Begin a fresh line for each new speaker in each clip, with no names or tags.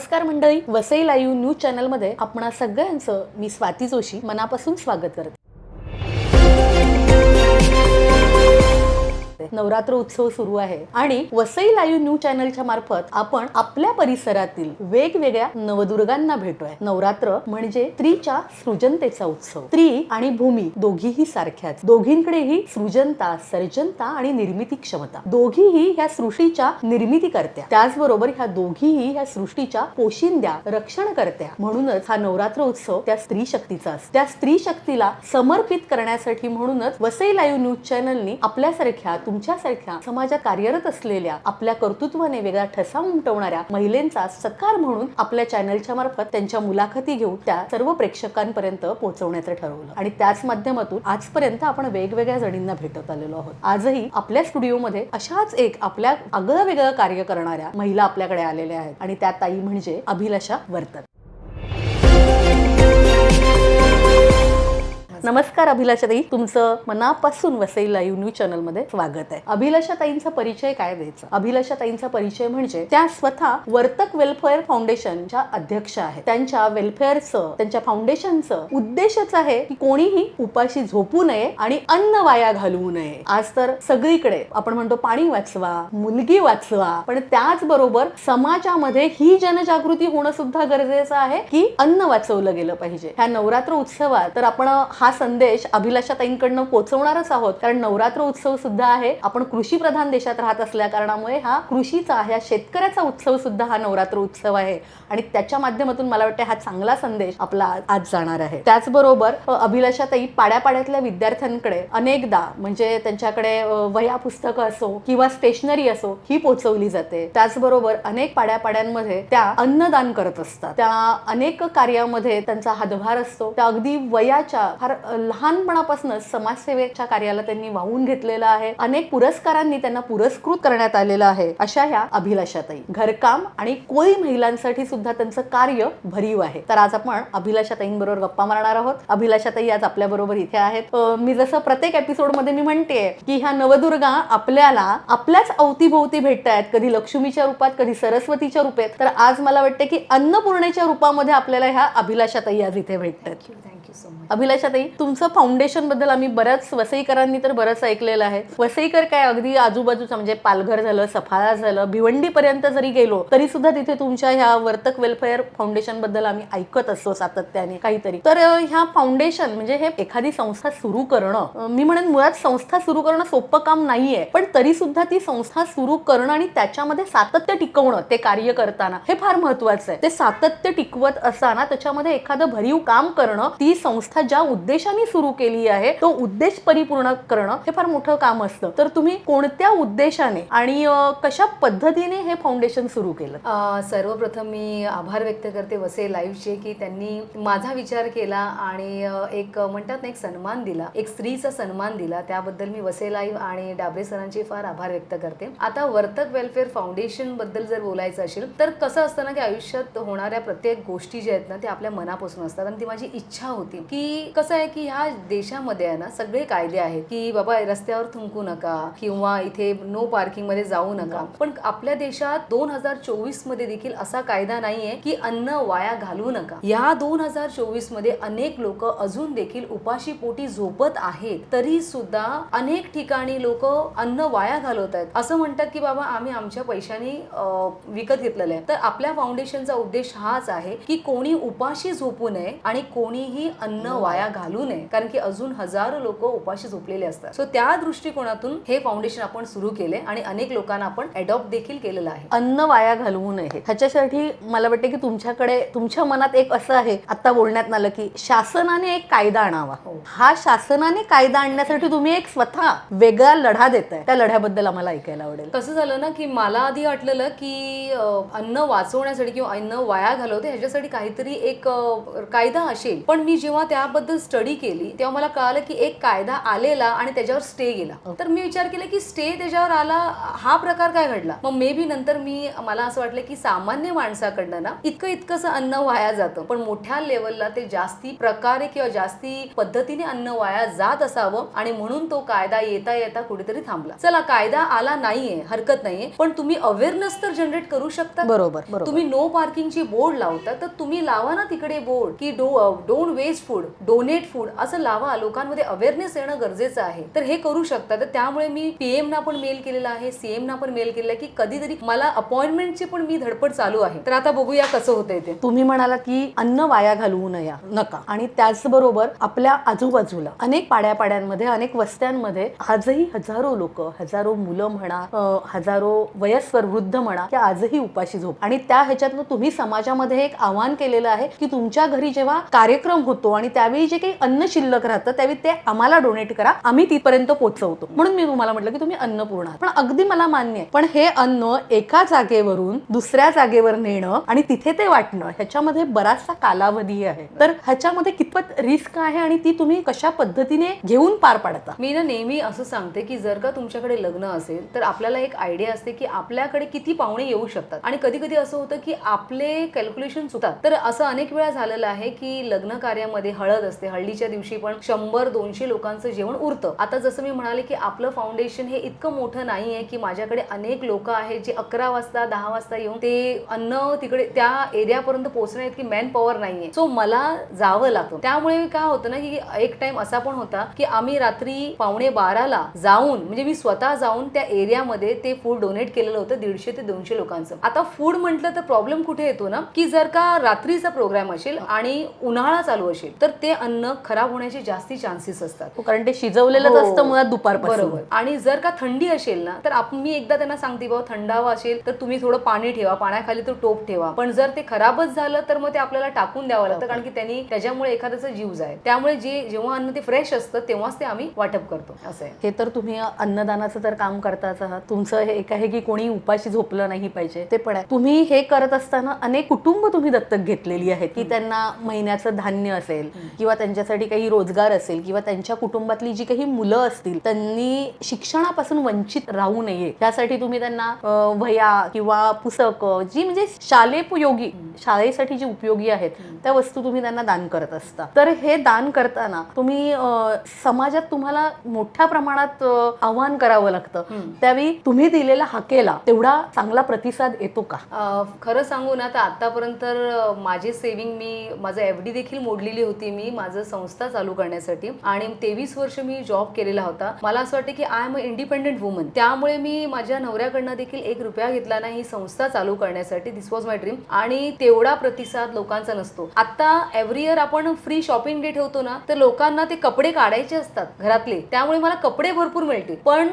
नमस्कार मंडळी, Vasai live news चॅनलमध्ये आपणा सगळ्यांचं मी स्वाती जोशी मनापासून स्वागत करते। नवरात्र उत्सव सुरू आहे आणि वसई लाईव्ह न्यूज चॅनलच्या मार्फत आपण आपल्या परिसरातील वेगवेगळ्या नवदुर्गांना भेटतोय। नवरात्र म्हणजे स्त्रीच्या सृजनतेचा उत्सव। स्त्री आणि भूमी दोघीही सारख्याच, दोघींकडेही सृजनता, सर्जनता आणि निर्मिती क्षमता, दोघीही ह्या सृष्टीच्या निर्मिती करत्या, त्याचबरोबर ह्या दोघीही ह्या सृष्टीच्या पोशिंद्या, रक्षण करत्या। म्हणूनच हा नवरात्र उत्सव त्या स्त्री शक्तीचा असतो। त्या स्त्री शक्तीला समर्पित करण्यासाठी म्हणूनच वसई लाईव्ह न्यूज चॅनलनी आपल्यासारख्या तुमच्यासारख्या समाजात कार्यरत असलेल्या, आपल्या कर्तृत्वाने वेगळा ठसा उमटवणाऱ्या महिलांचा सत्कार म्हणून आपल्या चॅनलच्या मार्फत त्यांच्या मुलाखती घेऊन त्या सर्व प्रेक्षकांपर्यंत पोहोचवण्याचं ठरवलं आणि त्याच माध्यमातून आजपर्यंत आपण वेगवेगळ्या जणींना भेटत आलेलो आहोत। आजही आपल्या स्टुडिओमध्ये अशाच एक आपल्या आगळं वेगळं कार्य करणाऱ्या महिला आपल्याकडे आलेल्या आहेत आणि त्या ताई म्हणजे अभिलाषा वर्तक। नमस्कार अभिलाषा ताई, तुमचं मनापासून वसई लाईव्ह न्यूज चॅनल मध्ये स्वागत आहे। अभिलाषा ताईंचा परिचय काय द्यायचा? अभिलाषा ताईंचा परिचय म्हणजे त्या स्वतः वर्तक वेलफेअर फाउंडेशनच्या अध्यक्ष आहेत। त्यांच्या वेलफेअरचं, त्यांच्या फाउंडेशनचं उद्देशच आहे की कोणीही उपाशी झोपू नये आणि अन्न वाया घालवू नये। आज तर सगळीकडे आपण म्हणतो पाणी वाचवा, मुलगी वाचवा, पण त्याचबरोबर समाजामध्ये ही जनजागृती होणं सुद्धा गरजेचं आहे की अन्न वाचवलं गेलं पाहिजे। ह्या नवरात्र उत्सवात तर आपण हा संदेश अभिलाषा ताईंकडनं पोहोचवणारच आहोत, कारण नवरात्र उत्सव सुद्धा आहे। आपण कृषी प्रधान देशात राहत असल्या कारणामुळे हा कृषीचा, ह्या शेतकऱ्याचा उत्सव सुद्धा हा नवरात्र उत्सव आहे आणि त्याच्या माध्यमातून मला वाटतं हा चांगला संदेश आपला आज जाणार आहे। त्याचबरोबर अभिलाषा ताई पाड्यापाड्यातल्या विद्यार्थ्यांकडे अनेकदा म्हणजे त्यांच्याकडे वह्या पुस्तकं असो किंवा स्टेशनरी असो ही पोहोचवली जाते। त्याचबरोबर अनेक पाड्यापाड्यांमध्ये त्या अन्नदान करत असतात। त्या अनेक कार्यामध्ये त्यांचा हातभार असतो। त्या अगदी वयाच्या फार लहानपणापासून समाजसेवेच्या कार्याला त्यांनी वाहून घेतलेलं आहे। अनेक पुरस्कारांनी त्यांना पुरस्कृत करण्यात आलेलं आहे। अशा ह्या अभिलाषाताई घरकाम आणि कोळी महिलांसाठी सुद्धा त्यांचं कार्य भरीव आहे। तर आज आपण अभिलाषाताईंबरोबर गप्पा मारणार आहोत। अभिलाषाताई आज आपल्या बरोबर इथे आहेत। मी जसं प्रत्येक एपिसोड मध्ये मी म्हणते की ह्या नवदुर्गा आपल्याला आपल्याच अवतीभोवती भेटतायत, कधी लक्ष्मीच्या रूपात, कधी सरस्वतीच्या रूपात, तर आज मला वाटतं की अन्नपूर्णेच्या रूपामध्ये आपल्याला ह्या अभिलाषाताई आज इथे भेटतात।
Thank you so much.
अभिलाषाताई, तुमचं फाउंडेशन बद्दल आम्ही बऱ्याच वसईकरांनी तर बरंच ऐकलेलं आहे। वसईकर काय अगदी आजूबाजूचं म्हणजे पालघर झालं, सफाळा झालं, भिवंडी पर्यंत जरी गेलो तरी सुद्धा तिथे तुमच्या ह्या वर्तक वेलफेअर फाउंडेशन बद्दल आम्ही ऐकत असतो सातत्याने काहीतरी। तर ह्या फाउंडेशन म्हणजे हे एखादी संस्था सुरू करणं, मी म्हणेन मुळात संस्था सुरू करणं सोपं काम नाहीये, पण तरी सुद्धा ती संस्था सुरू करणं आणि त्याच्यामध्ये सातत्य टिकवणं, ते कार्य करताना हे फार महत्त्वाचं आहे। ते सातत्य टिकवत असताना त्याच्यामध्ये एखादं भरीव काम करणं, ती संस्था ज्या उद्देशाने सुरू केली आहे तो उद्देश परिपूर्ण करणं हे फार मोठं काम असतं। तर तुम्ही कोणत्या उद्देशाने आणि कशा पद्धतीने हे फाउंडेशन सुरू केलं?
सर्वप्रथम मी आभार व्यक्त करते वसई लाईव्हचे की त्यांनी माझा विचार केला आणि एक म्हणतात ना, एक सन्मान दिला, एक स्त्रीचा सन्मान दिला, त्याबद्दल मी वसई लाईव्ह आणि डाबरे सरांचे फार आभार व्यक्त करते। आता वर्तक वेलफेअर फाउंडेशन बद्दल जर बोलायचं असेल तर कसं असतं ना की आयुष्यात होणाऱ्या प्रत्येक गोष्टी ज्या आहेत ना ते आपल्या मनापासून असतात आणि ती माझी इच्छा होती की कसं आहे की ह्या देशामध्ये आहे ना सगळे कायदे आहेत की बाबा रस्त्यावर थुंकू नका किंवा इथे नो पार्किंग मध्ये जाऊ नका, पण आपल्या देशात 2024 मध्ये देखील असा कायदा नाहीये की अन्न वाया घालवू नका। या 2024 मध्ये अनेक लोक अजून देखील उपाशी पोटी झोपत आहेत, तरी सुद्धा अनेक ठिकाणी लोक अन्न वाया घालवत आहेत। असं म्हणतात की बाबा आम्ही आमच्या पैशाने विकत घेतलेलं आहे। तर आपल्या फाउंडेशनचा उद्देश हाच आहे की कोणी उपाशी झोपू नये आणि कोणीही अन्न वाया घालू नये, कारण की अजून हजारो लोक उपाशी झोपलेले असतात। सो त्या दृष्टिकोनातून हे फाउंडेशन आपण सुरू केले आणि अनेक लोकांना आपण अडॉप्ट देखील केलेलं आहे।
अन्न वाया घालवू नये ह्याच्यासाठी मला वाटतं की तुमच्याकडे, तुमच्या मनात एक असं आहे, आता बोलण्यात आलं की शासनाने एक कायदा आणावा। हा शासनाने कायदा आणण्यासाठी तुम्ही एक स्वतः वेगळा लढा देताय, त्या लढ्याबद्दल आम्हाला ऐकायला आवडेल।
कसं झालं ना की मला आधी वाटलेलं की अन्न वाचवण्यासाठी किंवा अन्न वाया घालवते ह्याच्यासाठी काहीतरी एक कायदा असेल, पण मी जेव्हा त्याबद्दल स्टडी केली तेव्हा मला कळालं की एक कायदा आलेला आणि त्याच्यावर स्टे गेला. तर मी विचार केला की स्टे त्याच्यावर आला, हा प्रकार काय घडला. मग मे बी नंतर मला असं वाटलं की सामान्य माणसाकडनं ना इतकंसं अन्न वाया जातं, पण मोठ्या लेवलला ते जास्ती प्रकारे किंवा जास्ती पद्धतीने अन्न वाया जात असावं आणि म्हणून तो कायदा येता येता कुठेतरी थांबला. चला कायदा आला नाहीये, हरकत नाहीये, पण तुम्ही अवेअरनेस तर जनरेट करू शकता.
बरोबर.
तुम्ही नो पार्किंगची बोर्ड लावता तर तुम्ही लावा ना तिकडे बोर्ड की don't waste food, donate food असं लावा. लोकांमध्ये अवेअरनेस येणं गरजेचं आहे. तर हे करू शकता. तर त्यामुळे मी पीएम ना पण मेल केलेला आहे, सीएम ना पण मेल केलेला आहे की कधीतरी मला अपॉइंटमेंटची पण मी धडपड चालू आहे. तर आता बघूया कसं होतंय ते.
तुम्ही म्हणाला की अन्न वाया घालवू नका, आणि त्याचबरोबर आपल्या आजूबाजूला अनेक पाड्यापाड्यांमध्ये, अनेक वस्त्यांमध्ये आजही हजारो लोक, हजारो मुलं म्हणा, हजारो वयस्कर वृद्ध म्हणा, की आजही उपाशी झोप. आणि त्या ह्याच्यातनं तुम्ही समाजामध्ये एक आवाहन केलेलं आहे की तुमच्या घरी जेव्हा कार्यक्रम होतो आणि त्यावेळी जे काही अन्न शिल्लक राहतं त्यावेळी ते आम्हाला डोनेट करा, आम्ही तिथपर्यंत पोहोचवतो. म्हणून मी तुम्हाला म्हटलं की तुम्ही अन्नपूर्ण आहात. पण अगदी मला मान्य आहे, पण हे अन्न एका जागेवरून दुसऱ्या जागेवर नेणं आणि तिथे ते वाटणं ह्याच्यामध्ये बराचसा कालावधी आहे. तर ह्याच्यामध्ये कितपत रिस्क आहे आणि ती तुम्ही कशा पद्धतीने घेऊन पार पाडता?
मी ना नेहमी असं सांगते की जर का तुमच्याकडे लग्न असेल तर आपल्याला एक आयडिया असते की आपल्याकडे किती पाहुणे येऊ शकतात, आणि कधी कधी असं होतं की आपले कॅल्क्युलेशन चुकतात. तर असं अनेक वेळा झालेलं आहे की लग्न कार्यामध्ये हळद असते, हळदीच्या दिवशी पण 100-200 लोकांचं जेवण उरतं. आता जसं मी म्हणाले की आपलं फाउंडेशन हे इतकं मोठं नाहीये की माझ्याकडे अनेक लोक आहेत जे 11 वाजता 10 वाजता येऊन ते अन्न तिकडे त्या एरियापर्यंत पोहोचण्या इतकी मॅन पॉवर नाहीये. सो मला जावं लागतं. त्यामुळे काय होतं ना की एक टाइम असा पण होता की आम्ही रात्री 11:15ला जाऊन, म्हणजे मी स्वतः जाऊन त्या एरियामध्ये ते फूड डोनेट केलेलं होतं 150 ते 200 लोकांचं. आता फूड म्हटलं तर प्रॉब्लेम कुठे येतो ना की जर का रात्रीचा प्रोग्राम असेल आणि उन्हाळा चालू असेल तर ते अन्न खराब होण्याचे जास्ती चान्सेस असतात,
कारण ते शिजवलेलंच
हो,
असतं मुळात दुपारपासून.
बरोबर. आणि जर का थंडी असेल ना तर मी एकदा त्यांना सांगते बाबा थंडावा असेल तर तुम्ही थोडं पाणी ठेवा, पाण्याखाली तो टोप ठेवा. पण जर ते खराबच झालं तर मग ते आपल्याला टाकून द्यावं लागतं, कारण की त्याच्यामुळे एखाद्याचा जीव जाईल. त्यामुळे जेव्हा अन्न ते फ्रेश असतं तेव्हाच ते आम्ही वाटप करतो. असं आहे.
हे तर तुम्ही अन्नदानाचं तर काम करताच आहात. तुमचं हे एक आहे की कोणी उपाशी झोपलं नाही पाहिजे, ते पण आहे. तुम्ही हे करत असताना अनेक कुटुंब तुम्ही दत्तक घेतलेली आहेत की त्यांना महिन्याचं धान्य असेल किंवा त्यांच्यासाठी काही रोजगार असेल किंवा त्यांच्या कुटुंबातली जी काही मुलं असतील त्यांनी शिक्षणापासून वंचित राहू नये यासाठी तुम्ही त्यांना वह्या किंवा पुस्तकं जी म्हणजे शालेयोपयोगी, शाळेसाठी जी उपयोगी आहेत त्या वस्तू तुम्ही त्यांना दान करत असता. तर हे दान करताना तुम्ही समाजात तुम्हाला मोठ्या प्रमाणात आव्हान करावं लागतं, त्यावेळी तुम्ही दिलेल्या हाकेला तेवढा चांगला प्रतिसाद येतो का?
खरं सांगू ना तर आतापर्यंत माझे सेव्हिंग, मी माझं एफडी देखील मोडलेली होती मी माझं संस्था चालू करण्यासाठी, आणि 23 वर्ष मी जॉब केलेला होता. मला असं वाटतं की I am a independent woman. त्यामुळे मी माझ्या नवऱ्याकडनं देखील 1 रुपया घेतला नाही ही संस्था चालू करण्यासाठी. दिस वॉज माय ड्रीम. आणि तेवढा प्रतिसाद लोकांचा नसतो. आता एव्हरी इयर आपण फ्री शॉपिंग डे ठेवतो ना तर लोकांना ते कपडे काढायचे असतात घरातले, त्यामुळे मला कपडे भरपूर मिळते, पण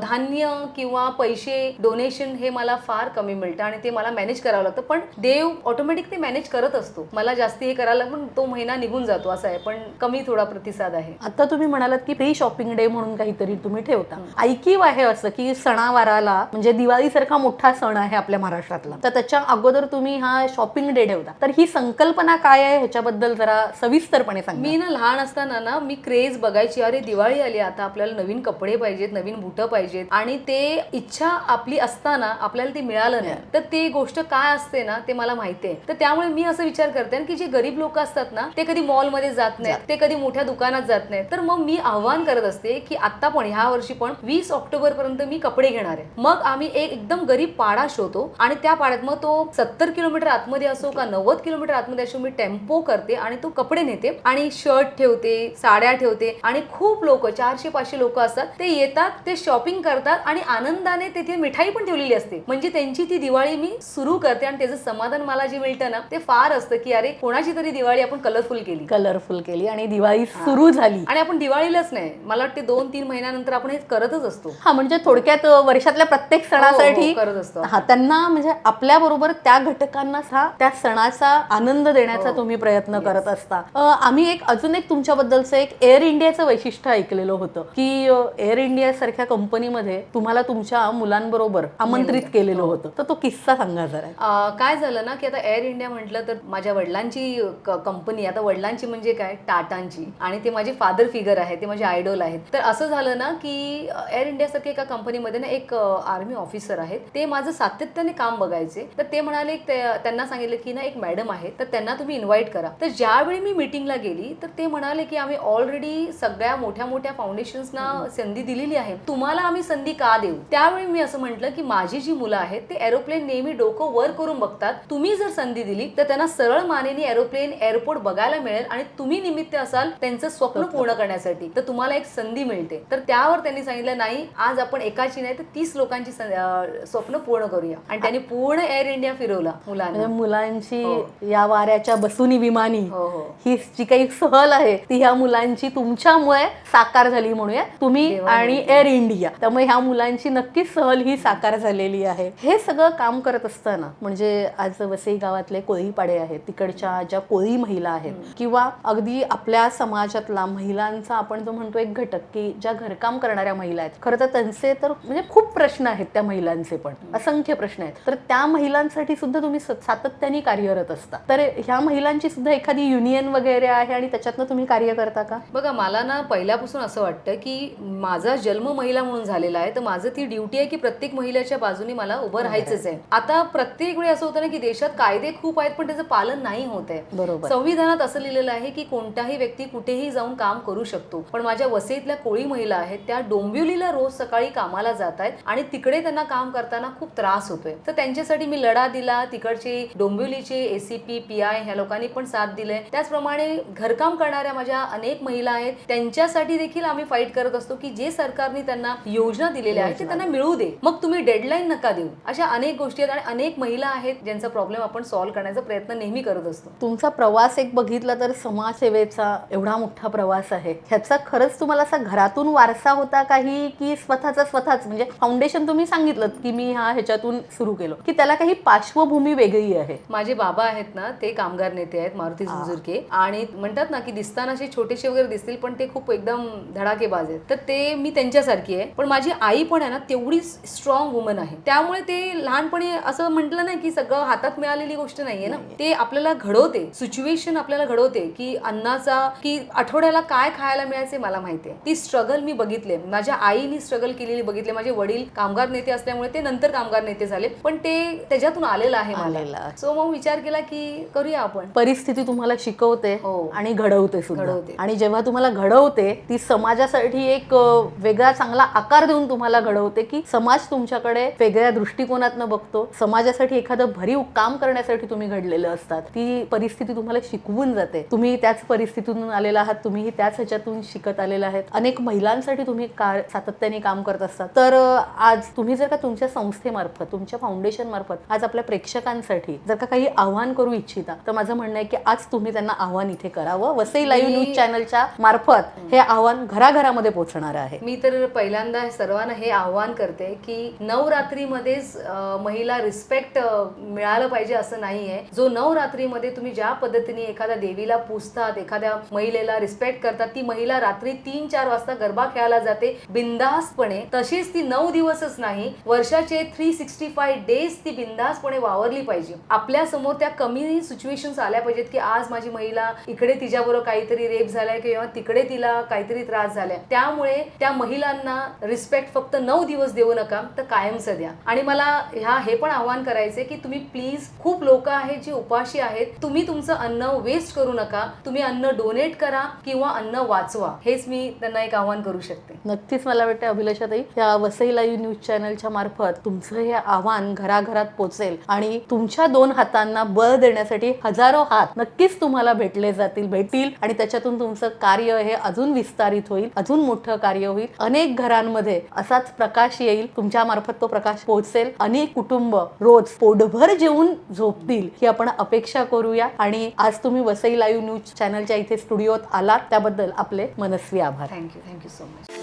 धान्य किंवा पैसे डोनेशन हे मला फार कमी मिळतं आणि ते मला मॅनेज करावं लागतं. पण देव ऑटोमॅटिक ते मॅनेज करत असतो. मला जास्ती हे करायला पण तो महिना निघून जातो असं आहे, पण कमी थोडा प्रतिसाद आहे.
आता तुम्ही म्हणालात की फ्री शॉपिंग डे म्हणून काहीतरी तुम्ही ठेवता. ऐकीव आहे असं की सणावाराला, म्हणजे दिवाळीसारखा मोठा सण आहे आपल्या महाराष्ट्रातला, तर त्याच्या अगोदर तुम्ही हा शॉपिंग डे ठेवता. तर ही संकल्पना काय आहे ह्याच्याबद्दल जरा सविस्तरपणे सांगा.
मी ना लहान असताना ना मी क्रेज बघायची, अरे दिवाळी आली आता आपल्याला नवीन कपडे पाहिजेत, नवीन बुटं पाहिजेत, आणि ते इच्छा आपली असताना आपल्याला ते मिळालं नाही तर ते गोष्ट काय असते ना ते मला माहिती आहे. तर त्यामुळे मी असं विचार करते की जे गरीब लोक असतात ना ते कधी मॉलमध्ये जात नाहीत, ते कधी मोठ्या दुकानात जात नाहीत. तर मग मी आव्हान करत असते की आता पण ह्या वर्षी पण 20 ऑक्टोबर पर्यंत मी कपडे घेणार आहे. मग आम्ही एक एकदम गरीब पाडा शोधतो आणि त्या पाड्यात मग तो 70 किलोमीटर आतमध्ये असो का 90 किलोमीटर आतमध्ये असो मी टेम्पो करते आणि तो कपडे नेते आणि शर्ट ठेवते, साड्या ठेवते, आणि खूप लोक 400-500 लोक असतात, ते येतात, ते शॉपिंग करतात आणि आनंदाने तिथे मिठाई पण ठेवलेली असते. म्हणजे त्यांची ती दिवाळी मी सुरू करते आणि त्याचं समाधान मला जे मिळतं ना ते फार असतं की अरे कोणाची तरी दिवाळी आपण कलरफुल केली आणि दिवाळी सुरू झाली. आणि आपण दिवाळीलाच नाही, मला वाटते 2-3 महिन्यानंतर आपण हे करतच असतो.
हा, म्हणजे थोडक्यात वर्षातल्या प्रत्येक सणासाठी
करत असतो.
हा, त्यांना म्हणजे आपल्या बरोबर त्या घटकांना त्या सणाचा आनंद देण्याचा तुम्ही प्रयत्न करत असता. आम्ही अजून एक तुमच्याबद्दलचं एक एअर इंडियाचं वैशिष्ट्य ऐकलेलं होतं की एअर इंडिया सारख्या कंपनीमध्ये तुम्हाला तुमच्या मुलांबरोबर आमंत्रित केलेलं होतं. तर तो किस्सा सांगा जरा.
काय झालं ना की आता एअर इंडिया म्हटलं तर माझ्या वडिलांची कंपनी, आता वडिलांची म्हणजे काय, टाटांची, आणि ते माझे फादर फिगर आहे, ते माझे आयडॉल आहेत. तर असं झालं ना की एअर इंडियासारख्या एका कंपनीमध्ये ना एक आर्मी ऑफिसर आहेत, ते माझं सातत्याने काम बघायचे. तर ते म्हणाले, त्यांना सांगितलं की ना एक मॅडम आहे, तर त्यांना तुम्ही इन्व्हाइट करा. तर ज्यावेळी मी मीटिंगला गेली तर ते म्हणाले की आम्ही ऑलरेडी सगळ्या मोठ्या मोठ्या फाउंडेशन्सना संधी दिलेली आहे, तुम्हाला आम्ही संधी का देऊ. त्यावेळी मी असं म्हटलं की माझी जी मुलं आहेत ते एरोप्लेन नेहमी डोकं वर करून बघतात, तुम्ही जर संधी दिली तर त्यांना सरळ मानेने एरोप्लेन एअरपोर्ट बघायला मिळेल आणि तुम्ही निमित्त असाल त्यांचं स्वप्न पूर्ण करण्यासाठी, तर तुम्हाला एक संधी मिळते. तर त्यावर त्यांनी सांगितलं नाही, आज आपण एकाची नाही तर 30 लोकांची स्वप्न पूर्ण करूया. आणि त्यांनी पूर्ण एअर इंडिया फिरवला मुलांना.
मुलांची या वाऱ्याच्या बसुनी विमानी
हो हो
ही जी काही सहल आहे ती ह्या मुलांची तुमच्यामुळे साकार झाली म्हणूया, तुम्ही आणि एअर इंडिया. त्यामुळे ह्या मुलांची नक्कीच सहल ही साकार झालेली आहे. हे सगळं काम करत असताना म्हणजे आज वसई गावातले कोळीपाडे आहेत, तिकडच्या ज्या कोळी महिला आहेत किंवा अगदी आपल्या समाजातला महिलांचा आपण जो म्हणतो एक घटक की ज्या घरकाम करणाऱ्या महिला आहेत, खरं तर त्यांचे तर म्हणजे खूप प्रश्न आहेत, त्या महिलांचे पण असंख्य प्रश्न आहेत. तर त्या महिलांसाठी सुद्धा तुम्ही सातत्याने कार्यरत असता. तर ह्या महिलांची सुद्धा एखादी युनियन वगैरे आहे आणि त्याच्यातनं तुम्ही कार्य करता का?
बघा, मला ना पहिल्यापासून असं वाटतं की माझा जन्म महिला म्हणून झालेला आहे, तर माझं ती ड्युटी आहे की प्रत्येक महिलेच्या बाजूनी मला उभं राहायचंच आहे. आता प्रत्येक वेळी असं होतं ना की देशात कायदे खूप आहेत पण त्याचं पालन नाही होत आहे.
बरोबर.
संविधानात असं लिहिलेलं आहे की कोणताही व्यक्ती कुठेही जाऊन काम करू शकतो, पण माझ्या वसईतल्या कोळी महिला आहेत त्या डोंबिवलीला रोज सकाळी कामाला जात आहेत आणि तिकडे त्यांना काम करताना खूप त्रास होतोय. तर त्यांच्यासाठी मी लढा दिला. तिकडचे डोंबिवलीचे एसीपी PI ह्या लोकांनी पण साथ दिले. त्याचप्रमाणे घरकाम करणाऱ्या माझ्या अनेक महिला आहेत, त्यांच्यासाठी देखील आम्ही फाईट करत असतो की जे सरकारने त्यांना योजना दिलेल्या आहेत ते त्यांना मिळू दे, मग तुम्ही डेडलाईन नका देऊ. अशा अनेक गोष्टी आहेत आणि अनेक महिला आहेत ज्यांचा प्रॉब्लेम आपण सॉल्व्ह करण्याचा प्रयत्न नेहमी करत असतो.
तुमचा प्रवास एक बघितला तर समाजसेवेचा एवढा मोठा प्रवास आहे, ह्याचा खरंच तुम्हाला असा घरातून वारसा होता काही की स्वतःच म्हणजे फाउंडेशन तुम्ही सांगितलं की मी ह्याच्यातून सुरू केलं की त्याला काही पार्श्वभूमी वेगळी आहे?
माझे बाबा आहेत ना ते कामगार नेते आहेत, मारुती झुंझुरके, आणि म्हणतात ना की दिसताना असे छोटेसे वगैरे दिसतील पण ते खूप एकदम धडाकेबाज आहेत. तर ते मी त्यांच्यासारखी आहे. पण माझी आई पण आहे ना तेवढी स्ट्रॉंग वुमन आहे. त्यामुळे ते लहानपणी असं म्हटलं नाही की सगळं हातात मिळालेली गोष्ट नाहीये ना, ते आपल्याला घडवते, सिच्युएशन आपल्याला घडवते की अन्नाचा की आठवड्याला काय खायला मिळायचे मला माहितीये. ती स्ट्रगल मी बघितले, माझ्या आईनी स्ट्रगल केलेली बघितले. माझे वडील कामगार नेते असल्यामुळे ते नंतर कामगार नेते झाले, पण ते त्याच्यातून आलेलं आहे मला. सो मग विचार केला की करूया आपण.
परिस्थिती तुम्हाला शिकवते आणि घडवते सुद्धा.
घडवते.
आणि जेव्हा तुम्हाला घडवते ती समाजासाठी एक वेगळा चांगला आकार देऊन तुम्हाला घडवते की समाज तुमच्याकडे वेगळ्या दृष्टिकोनातनं बघतो. समाजासाठी एखादं भरीव काम करण्यासाठी तुम्ही घडलेलं असतात. ती परिस्थिती तुम्हाला शिकवून जाते. तुम्ही त्याच परिस्थितीतून आलेला आहात, तुम्ही त्याच ह्याच्यातून शिकत आलेला आहात. अनेक महिलांसाठी तुम्ही सातत्याने काम करत असतात. तर आज तुम्ही जर का तुमच्या संस्थेमार्फत, तुमच्या फाउंडेशन मार्फत आज आपल्या प्रेक्षकांसाठी जर का काही आव्हान करू इच्छिता, तर माझं म्हणणं आहे की आज तुम्ही त्यांना आव्हान इथे करावं. वसई लाईव्ह न्यूज चॅनलच्या मार्फत हे आव्हान घराघरामध्ये पोहोचणार आहे.
मी तर पहिल्यांदा सर्वांना हे आव्हान करते की नवरात्रीमध्येच महिला रिस्पेक्ट मिळालं पाहिजे असं नाहीये. जो नवरात्रीमध्ये तुम्ही ज्या पद्धतीने एखाद्या देवीला पूजतात, एखाद्या महिलेला रिस्पेक्ट करतात, ती महिला रात्री 3-4 वाजता गरबा खेळायला जाते बिंदासपणे, तशीच ती 9 दिवसच नाही, वर्षाचे 365 डेज ती बिंदासपणे वावरली पाहिजे. आपल्या समोर त्या कमी सिच्युएशन्स आल्या पाहिजेत की आज माझी महिला इकडे तिच्याबरोबर काहीतरी रेप झालाय किंवा तिकडे तिला काहीतरी त्रास झालाय. त्यामुळे त्या महिलांना रिस्पेक्ट फक्त 9 दिवस देऊ नका, तर कायमचं द्या. आणि मला हे पण आव्हान करायचे की तुम्ही प्लीज, खूप लोक आहेत जे उपाशी आहेत, तुम्ही तुमचं अन्न वेस्ट करू नका. तुम्ही अन्न डोनेट करा किंवा अन्न वाचवा. हेच मी त्यांना एक आव्हान करू शकते.
नक्कीच मला वाटतं अभिलाषाताई, या वसई लाईव्ह न्यूज चॅनलच्या मार्फत तुमचं हे आव्हान घराघरात पोहोचेल आणि तुमच्या 2 हातांना बळ देण्यासाठी हजारो हात नक्कीच तुम्हाला भेटतील आणि त्याच्यातून तुमचं कार्य हे अजून विस्तारित होईल, अजून मोठं कार्य होईल. अनेक घरांमध्ये असाच प्रकाश येईल, तुमच्या मार्फत तो प्रकाश पोहोचेल. अनेक कुटुंब रोज पोटभर जेवून झोपतील ही आपण अपेक्षा करूया. आणि आज तुम्ही वसई लाईव्ह न्यूज चॅनलच्या इथे स्टुडिओत आलात त्याबद्दल आपले मनस्वी आभार.
Thank you so much.